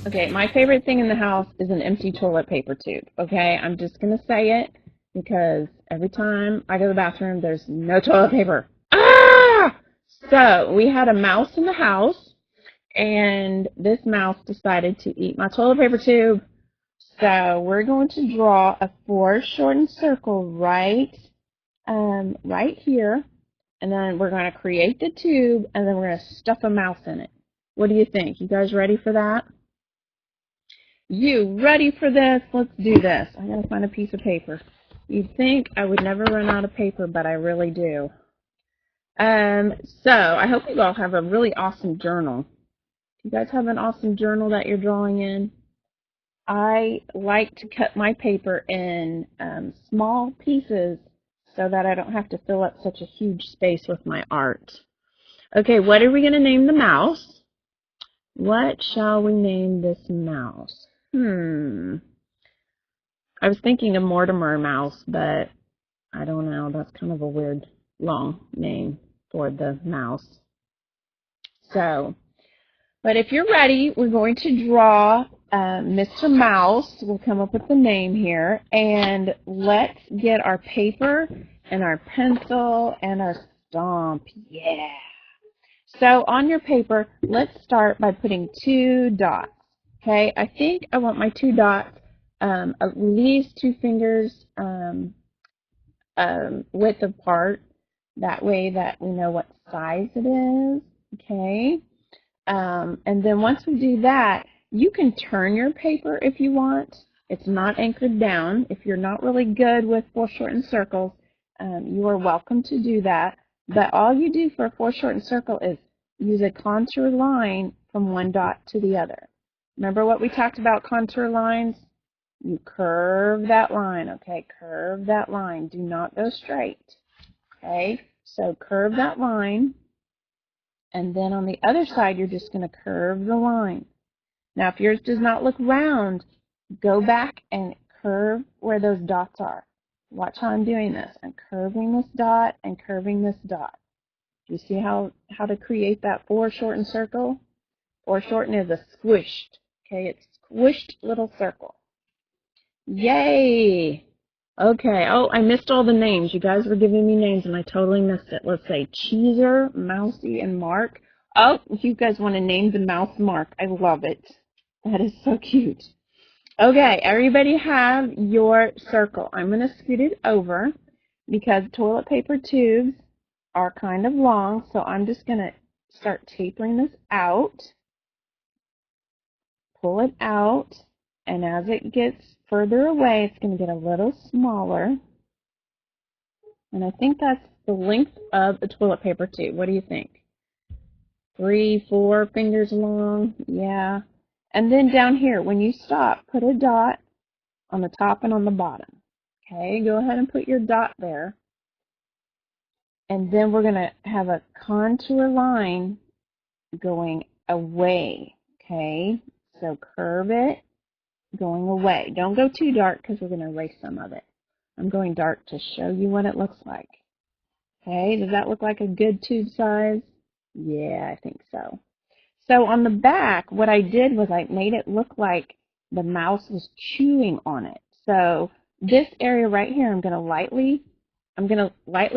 Okay, my favorite thing in the house is an empty toilet paper tube. Okay, I'm just going to say it because every time I go to the bathroom, there's no toilet paper. Ah! So we had a mouse in the house, and this mouse decided to eat my toilet paper tube. So we're going to draw a foreshortened circle right here, and then we're going to create the tube, and then we're going to stuff a mouse in it. What do you think? You guys ready for that? You ready for this? Let's do this. I gotta find a piece of paper. You'd think I would never run out of paper, but I really do. So I hope you all have a really awesome journal. You guys have an awesome journal that you're drawing in? I like to cut my paper in small pieces so that I don't have to fill up such a huge space with my art. Okay, what are we going to name the mouse? What shall we name this mouse? I was thinking of Mortimer Mouse, but I don't know. That's kind of a weird long name for the mouse. So, but if you're ready, we're going to draw Mr. Mouse. We'll come up with the name here, and let's get our paper and our pencil and our stomp. Yeah. So on your paper, let's start by putting 2 dots. Okay, I think I want my 2 dots at least 2 fingers width apart. That way that we know what size it is. Okay, and then once we do that, you can turn your paper if you want. It's not anchored down. If you're not really good with foreshortened circles, you are welcome to do that. But all you do for a foreshortened circle is use a contour line from one dot to the other. Remember what we talked about contour lines? You curve that line, okay? Curve that line. Do not go straight, okay? So curve that line, and then on the other side, you're just going to curve the line. Now, if yours does not look round, go back and curve where those dots are. Watch how I'm doing this. I'm curving this dot and curving this dot. Do you see how to create that foreshortened circle? Foreshortened is a squished, okay? It's squished little circle. Yay! Okay, oh, I missed all the names. You guys were giving me names and I totally missed it. Let's say Cheeser, Mousy, and Mark. Oh, you guys want to name the mouse Mark. I love it. That is so cute. Okay, everybody have your circle. I'm going to scoot it over because toilet paper tubes are kind of long, so I'm just going to start tapering this out. Pull it out, and as it gets further away, it's going to get a little smaller. And I think that's the length of a toilet paper tube. What do you think? 3, 4 fingers long? Yeah. And then down here, when you stop, put a dot on the top and on the bottom. Okay, go ahead and put your dot there. And then we're going to have a contour line going away. Okay, so curve it, going away. Don't go too dark because we're going to erase some of it. I'm going dark to show you what it looks like. Okay, does that look like a good tube size? Yeah, I think so. So on the back, what I did was I made it look like the mouse was chewing on it. So this area right here, I'm going to lightly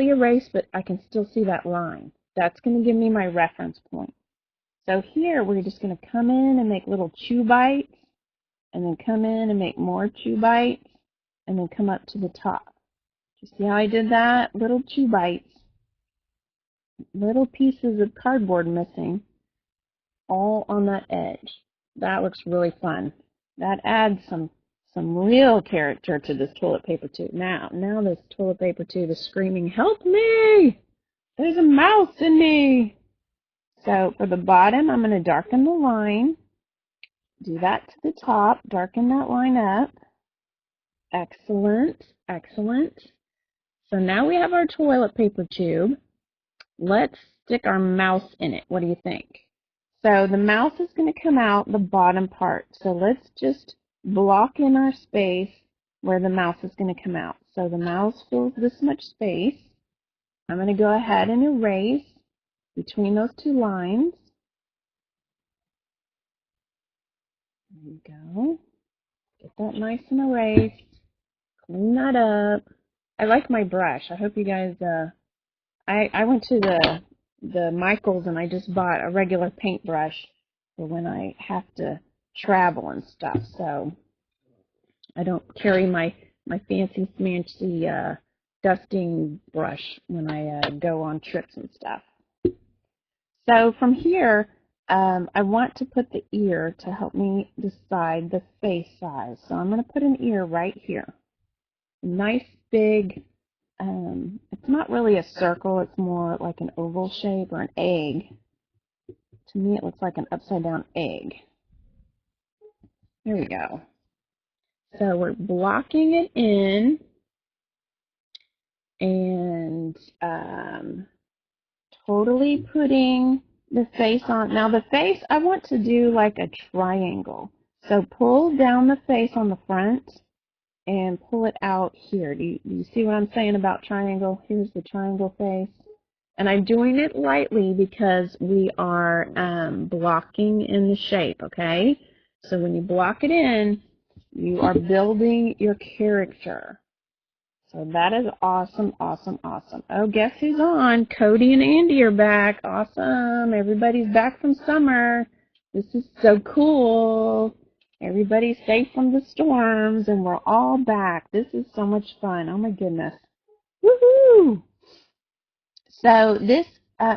erase, but I can still see that line. That's going to give me my reference point. So here, we're just going to come in and make little chew bites, and then come in and make more chew bites, and then come up to the top. You see how I did that? Little chew bites, little pieces of cardboard missing, all on that edge. That looks really fun. That adds some real character to this toilet paper tube. Now this toilet paper tube is screaming, "Help me! There's a mouse in me!" So for the bottom, I'm going to darken the line. Do that to the top. Darken that line up. Excellent, excellent. So now we have our toilet paper tube. Let's stick our mouse in it. What do you think? So the mouse is going to come out the bottom part. So let's just block in our space where the mouse is going to come out. So the mouse fills this much space. I'm going to go ahead and erase between those two lines. There you go. Get that nice and erased. Clean that up. I like my brush. I hope you guys, I went to the Michaels and I just bought a regular paintbrush for when I have to travel and stuff. So I don't carry my fancy smancy dusting brush when I go on trips and stuff. So from here, I want to put the ear to help me decide the face size. So I'm going to put an ear right here. Nice big, it's not really a circle, it's more like an oval shape or an egg. To me it looks like an upside down egg. There we go. So we're blocking it in and totally putting the face on. Now the face, I want to do like a triangle. So pull down the face on the front and pull it out here. Do you see what I'm saying about triangle? Here's the triangle face. And I'm doing it lightly because we are blocking in the shape, okay? So when you block it in, you are building your character. So that is awesome, awesome, awesome. Oh, guess who's on? Cody and Andy are back. Awesome. Everybody's back from summer. This is so cool. Everybody's safe from the storms, and we're all back. This is so much fun. Oh, my goodness. Woohoo! So this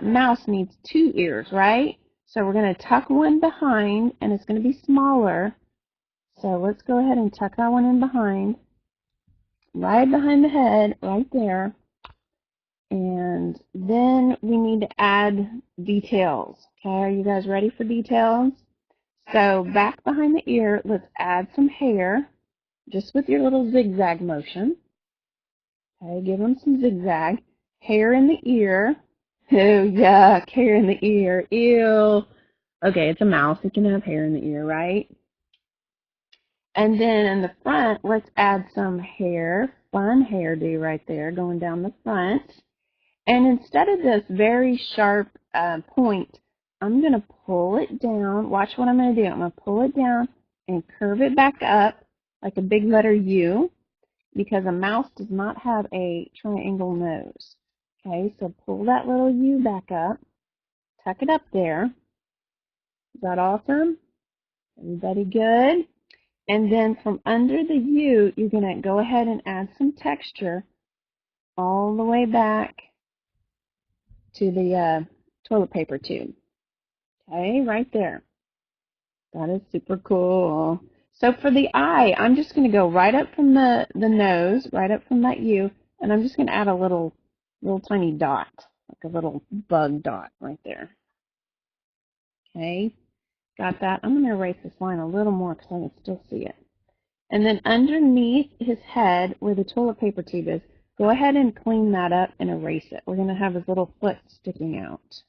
mouse needs 2 ears, right? So we're going to tuck one behind, and it's going to be smaller. So let's go ahead and tuck that one in behind. Right behind the head, right there. And then we need to add details. Okay, are you guys ready for details? So back behind the ear, let's add some hair, just with your little zigzag motion. Okay, give them some zigzag. Hair in the ear. Oh, yuck, hair in the ear. Ew. Okay, it's a mouse. It can have hair in the ear, right? And then in the front, let's add some hair, fun hairdo right there going down the front. And instead of this very sharp point, I'm going to pull it down. Watch what I'm going to do. I'm going to pull it down and curve it back up like a big letter U, because a mouse does not have a triangle nose. Okay, so pull that little U back up, tuck it up there. Is that awesome? Everybody good? And then from under the U, you're going to go ahead and add some texture all the way back to the toilet paper tube. Okay, right there. That is super cool. So for the eye, I'm just going to go right up from the nose, right up from that U, and I'm just going to add a little tiny dot, like a little bug dot right there. Okay, got that? I'm going to erase this line a little more because I can still see it. And then underneath his head, where the toilet paper tube is, go ahead and clean that up and erase it. We're going to have his little foot sticking out.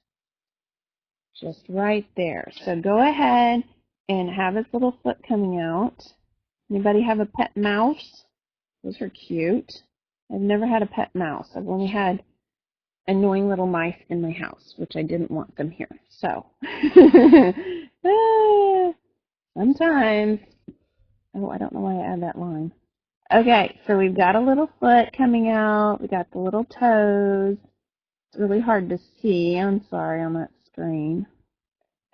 Just right there. So go ahead and have his little foot coming out. Anybody have a pet mouse? Those are cute. I've never had a pet mouse. I've only had annoying little mice in my house, which I didn't want them here. So, sometimes. Oh, I don't know why I add that line. Okay, so we've got a little foot coming out. We got the little toes. It's really hard to see. I'm sorry on that screen.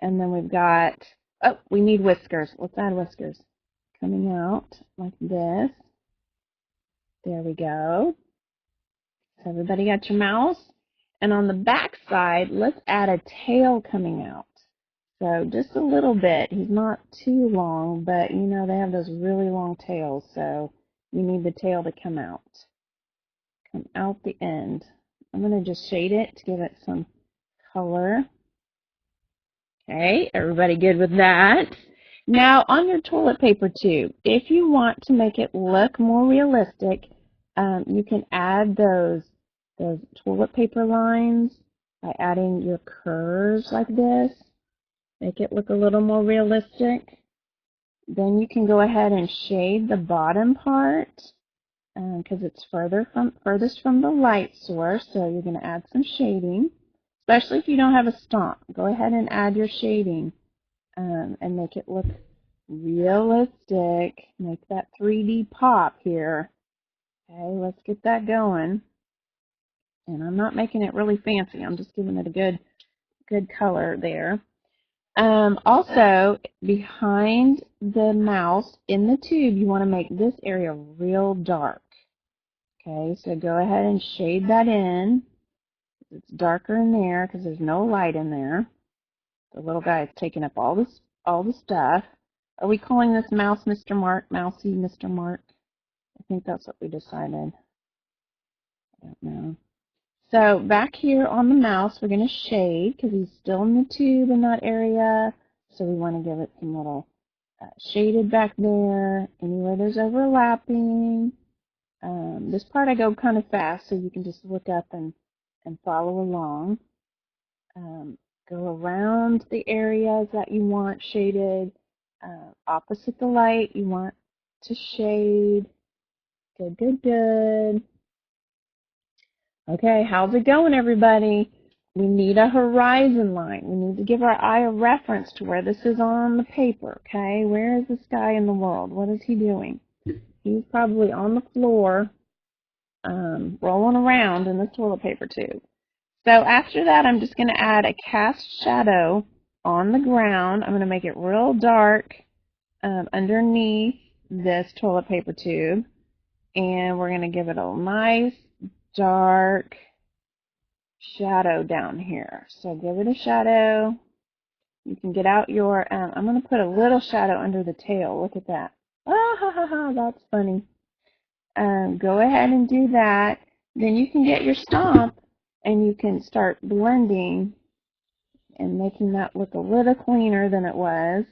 And then we've got, oh, we need whiskers. Let's add whiskers. Coming out like this. There we go. So everybody got your mouse? And on the back side, let's add a tail coming out. So just a little bit. He's not too long, but you know, they have those really long tails, so you need the tail to come out. Come out the end. I'm going to just shade it to give it some color. Okay, everybody good with that? Now, on your toilet paper tube, if you want to make it look more realistic, you can add those toilet paper lines by adding your curves like this. Make it look a little more realistic. Then you can go ahead and shade the bottom part because it's furthest from the light source, so you're going to add some shading, especially if you don't have a stomp. Go ahead and add your shading and make it look realistic. Make that 3D pop here. Okay, let's get that going. And I'm not making it really fancy. I'm just giving it a good color there. Also, behind the mouse in the tube, you want to make this area real dark. Okay, so go ahead and shade that in. It's darker in there because there's no light in there. The little guy is taking up all the stuff. Are we calling this mouse Mr. Mark? Mousy Mr. Mark? I think that's what we decided. I don't know. So back here on the mouse, we're going to shade because he's still in the tube in that area. So we want to give it some little shaded back there. Anywhere there's overlapping. This part I go kind of fast, so you can just look up and follow along. Go around the areas that you want shaded. Opposite the light, you want to shade. Good, good, good. Okay, how's it going, everybody? We need a horizon line. We need to give our eye a reference to where this is on the paper, okay? Where is this guy in the world? What is he doing? He's probably on the floor, rolling around in the toilet paper tube. So after that, I'm just going to add a cast shadow on the ground. I'm going to make it real dark underneath this toilet paper tube. And we're going to give it a nice dark shadow down here. So give it a shadow. You can get out your, I'm going to put a little shadow under the tail. Look at that. Ah, ha, ha, ha, that's funny. Go ahead and do that. Then you can get your stomp and you can start blending and making that look a little cleaner than it was.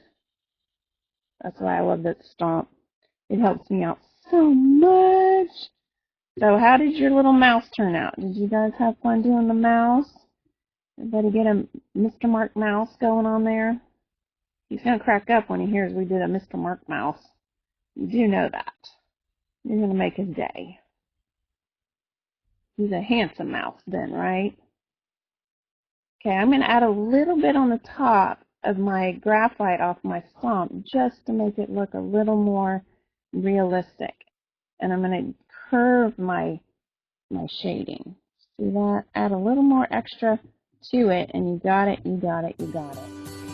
That's why I love that stomp. It helps me out so much. So how did your little mouse turn out? Did you guys have fun doing the mouse? Everybody get a Mr. Mark mouse going on there? He's going to crack up when he hears we did a Mr. Mark mouse. You do know that. You're going to make his day. He's a handsome mouse then, right? Okay, I'm going to add a little bit on the top of my graphite off my stomp just to make it look a little more realistic. And I'm going to curve my shading. See that? Add a little more extra to it, and you got it, you got it, you got it.